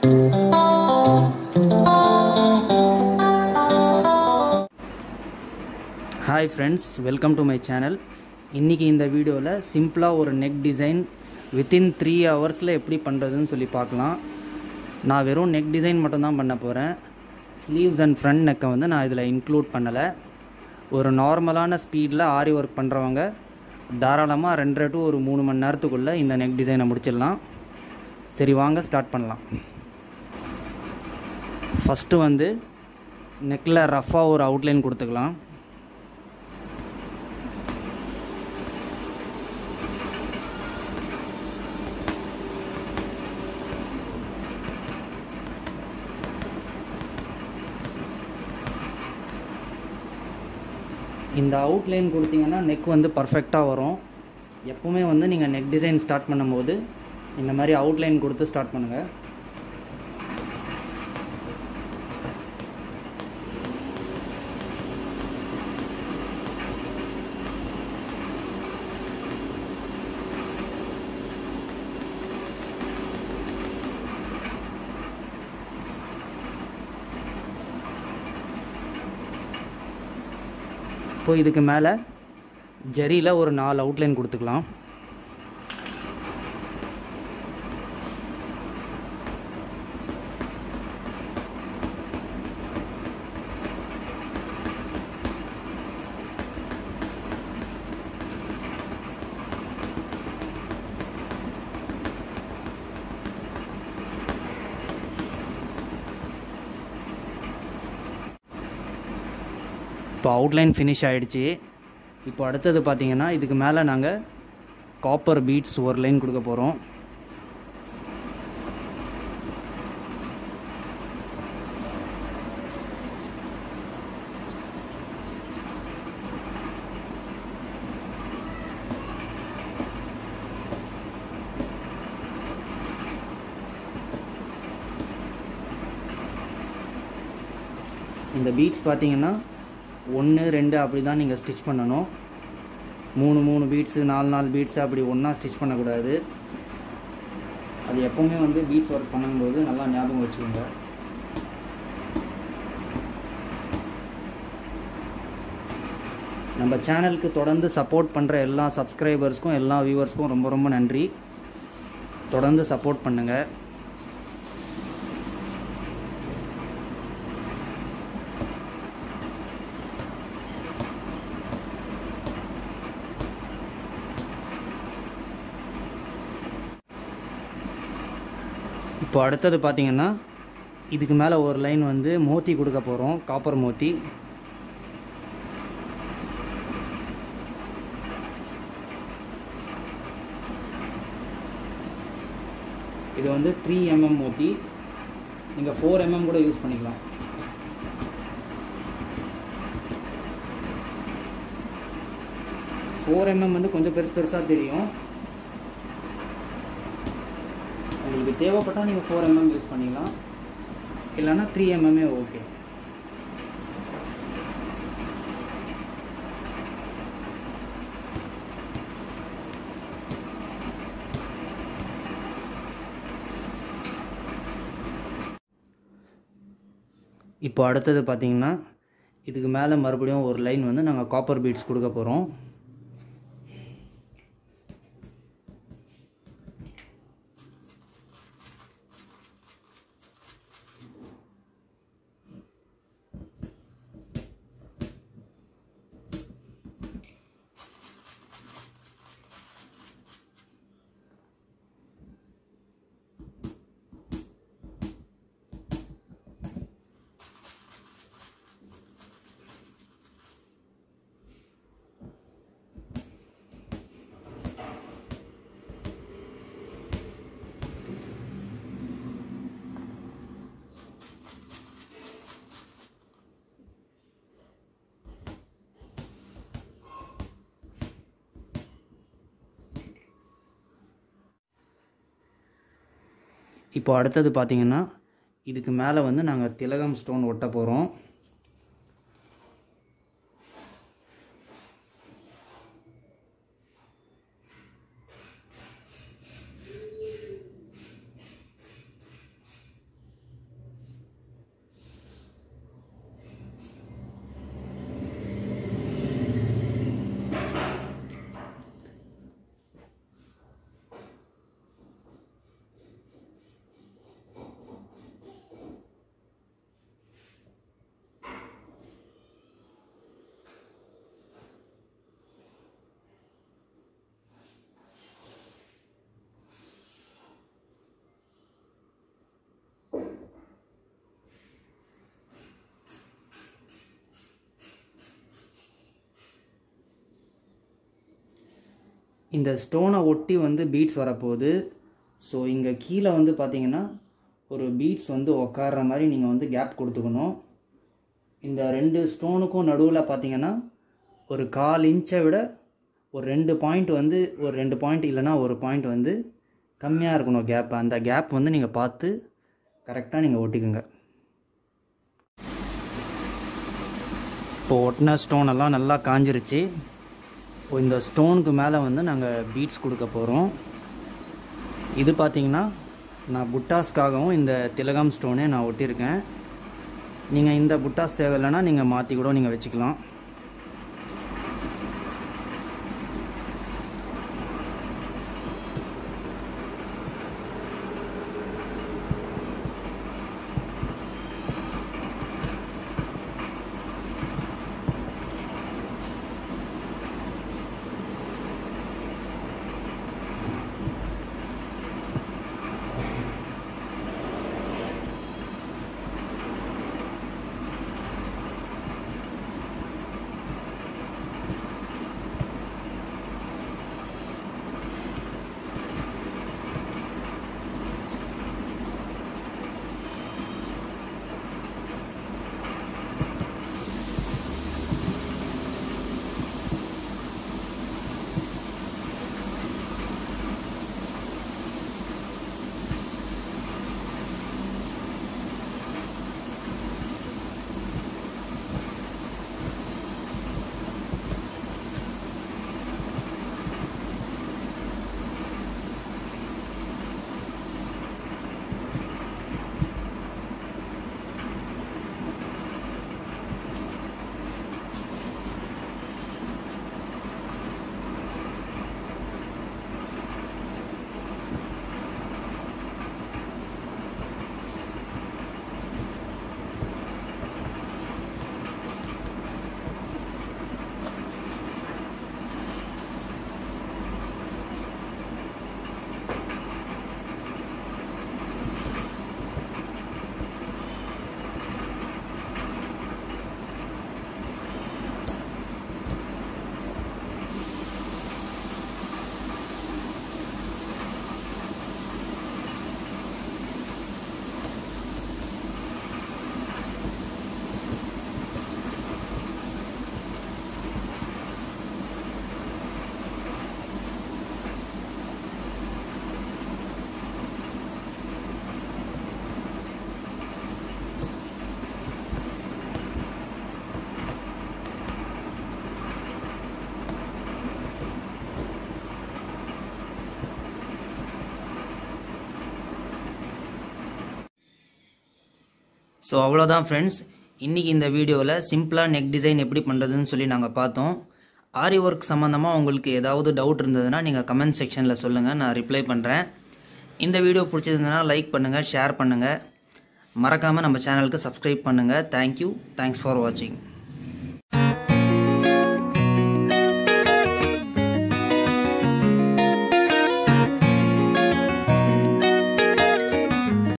Hi friends, welcome to my channel. இன்னைக்கு இந்த வீடியோல சிம்பிளா ஒரு neck design within 3 hours எப்படி பண்றதுன்னு சொல்லி பார்க்கலாம். நான் வெறும் neck design மட்டும் தான் பண்ண போறேன். sleeves and front neck வந்து நான் இதல இன்க்ளூட் பண்ணல. ஒரு நார்மலான ஸ்பீட்ல ஆரி வர்க் பண்றவங்க தாராளமா 2 to 3 மணி நேரத்துக்குள்ள இந்த neck design முடிச்சிடலாம். சரி வாங்க ஸ்டார்ட் பண்ணலாம். ஃபர்ஸ்ட் வந்து neckல ரஃபா ஒரு அவுட்லைன் கொடுத்துக்கலாம். இந்த அவுட்லைன் கொடுத்தீங்கன்னா நெக் வந்து பர்ஃபெக்டாக வரும். எப்பவுமே வந்து நீங்கள் நெக் டிசைன் ஸ்டார்ட் பண்ணும்போது இந்த மாதிரி அவுட்லைன் கொடுத்து ஸ்டார்ட் பண்ணுங்கள். இப்போ இதுக்கு மேலே ஜரியில் ஒரு 4 அவுட்லைன் கொடுத்துக்கலாம். இப்போ அவுட்லைன் ஃபினிஷ் ஆகிடுச்சு. இப்போ அடுத்தது பார்த்தீங்கன்னா இதுக்கு மேலே நாங்கள் காப்பர் பீட்ஸ் ஒரு லைன் கொடுக்க போகிறோம். இந்த பீட்ஸ் பார்த்தீங்கன்னா 1 2 அப்படி தான் நீங்கள் ஸ்டிச் பண்ணணும். 3 பீட்ஸு 4 பீட்ஸு அப்படி ஒன்றா ஸ்டிச் பண்ணக்கூடாது. அது எப்போவுமே வந்து பீட்ஸ் ஒர்க் பண்ணும்போது நல்லா ஞாபகம் வச்சுக்கோங்க. நம்ம சேனலுக்கு தொடர்ந்து சப்போர்ட் பண்ணுற எல்லா சப்ஸ்கிரைபர்ஸ்க்கும் எல்லா வியூவர்ஸ்க்கும் ரொம்ப ரொம்ப நன்றி. தொடர்ந்து சப்போர்ட் பண்ணுங்கள். இப்போ அடுத்தது பார்த்தீங்கன்னா இதுக்கு மேலே ஒரு லைன் வந்து மோத்தி கொடுக்க போகிறோம். காப்பர் மோத்தி. இது வந்து 3 mm மோத்தி. நீங்கள் 4 mm கூட யூஸ் பண்ணிக்கலாம். ஃபோர் mm வந்து கொஞ்சம் பெருசாக தெரியும். உங்களுக்கு தேவைப்பட்டால் நீங்கள் 4 mm யூஸ் பண்ணிக்கலாம், இல்லைன்னா 3 mm ஓகே. இப்போ அடுத்தது பார்த்தீங்கன்னா இதுக்கு மேலே மறுபடியும் ஒரு லைன் வந்து நாங்கள் காப்பர் பீட்ஸ் கொடுக்க போகிறோம். இப்போ அடுத்தது பார்த்தீங்கன்னா இதுக்கு மேலே வந்து நாங்கள் திலகம் ஸ்டோன் ஒட்ட போகிறோம். இந்த ஸ்டோனை ஒட்டி வந்து பீட்ஸ் வரப்போகுது. ஸோ இங்கே கீழே வந்து பார்த்தீங்கன்னா ஒரு பீட்ஸ் வந்து உக்கார்ற மாதிரி நீங்கள் வந்து கேப் கொடுத்துக்கணும். இந்த 2 ஸ்டோனுக்கும் நடுவில் பார்த்தீங்கன்னா ஒரு 1/4 இன்ச்சை விட ஒரு 2 பாயிண்ட் வந்து ஒரு 2 பாயிண்ட் இல்லைனா ஒரு பாயிண்ட் வந்து கம்மியாக இருக்கணும் கேப். அந்த கேப் வந்து நீங்கள் பார்த்து கரெக்டாக நீங்கள் ஒட்டிக்குங்க. இப்போ ஒட்டின ஸ்டோன் எல்லாம் நல்லா காஞ்சிருச்சு. இப்போ இந்த ஸ்டோனுக்கு மேலே வந்து நாங்கள் பீட்ஸ் கொடுக்க போகிறோம். இது பார்த்திங்கன்னா நான் புட்டாஸ்க்காகவும் இந்த திலகம் ஸ்டோனே நான் ஒட்டியிருக்கேன். நீங்கள் இந்த புட்டாஸ் தேவையில்லைன்னா நீங்கள் மாற்றி கூட நீங்கள் வச்சுக்கலாம். ஸோ அவ்வளோதான் ஃப்ரெண்ட்ஸ். இன்றைக்கி இந்த வீடியோவில் சிம்பிளாக நெக் டிசைன் எப்படி பண்ணுறதுன்னு சொல்லி நாங்கள் பார்த்தோம். ஆரி ஒர்க் சம்மந்தமாக உங்களுக்கு ஏதாவது டவுட் இருந்ததுன்னா நீங்கள் கமெண்ட் செக்ஷனில் சொல்லுங்கள், நான் ரிப்ளை பண்ணுறேன். இந்த வீடியோ பிடிச்சிருந்ததுன்னா லைக் பண்ணுங்கள், ஷேர் பண்ணுங்கள், மறக்காமல் நம்ம சேனலுக்கு சப்ஸ்கிரைப் பண்ணுங்கள். தேங்க்யூ, தேங்க்ஸ் ஃபார் வாட்சிங்.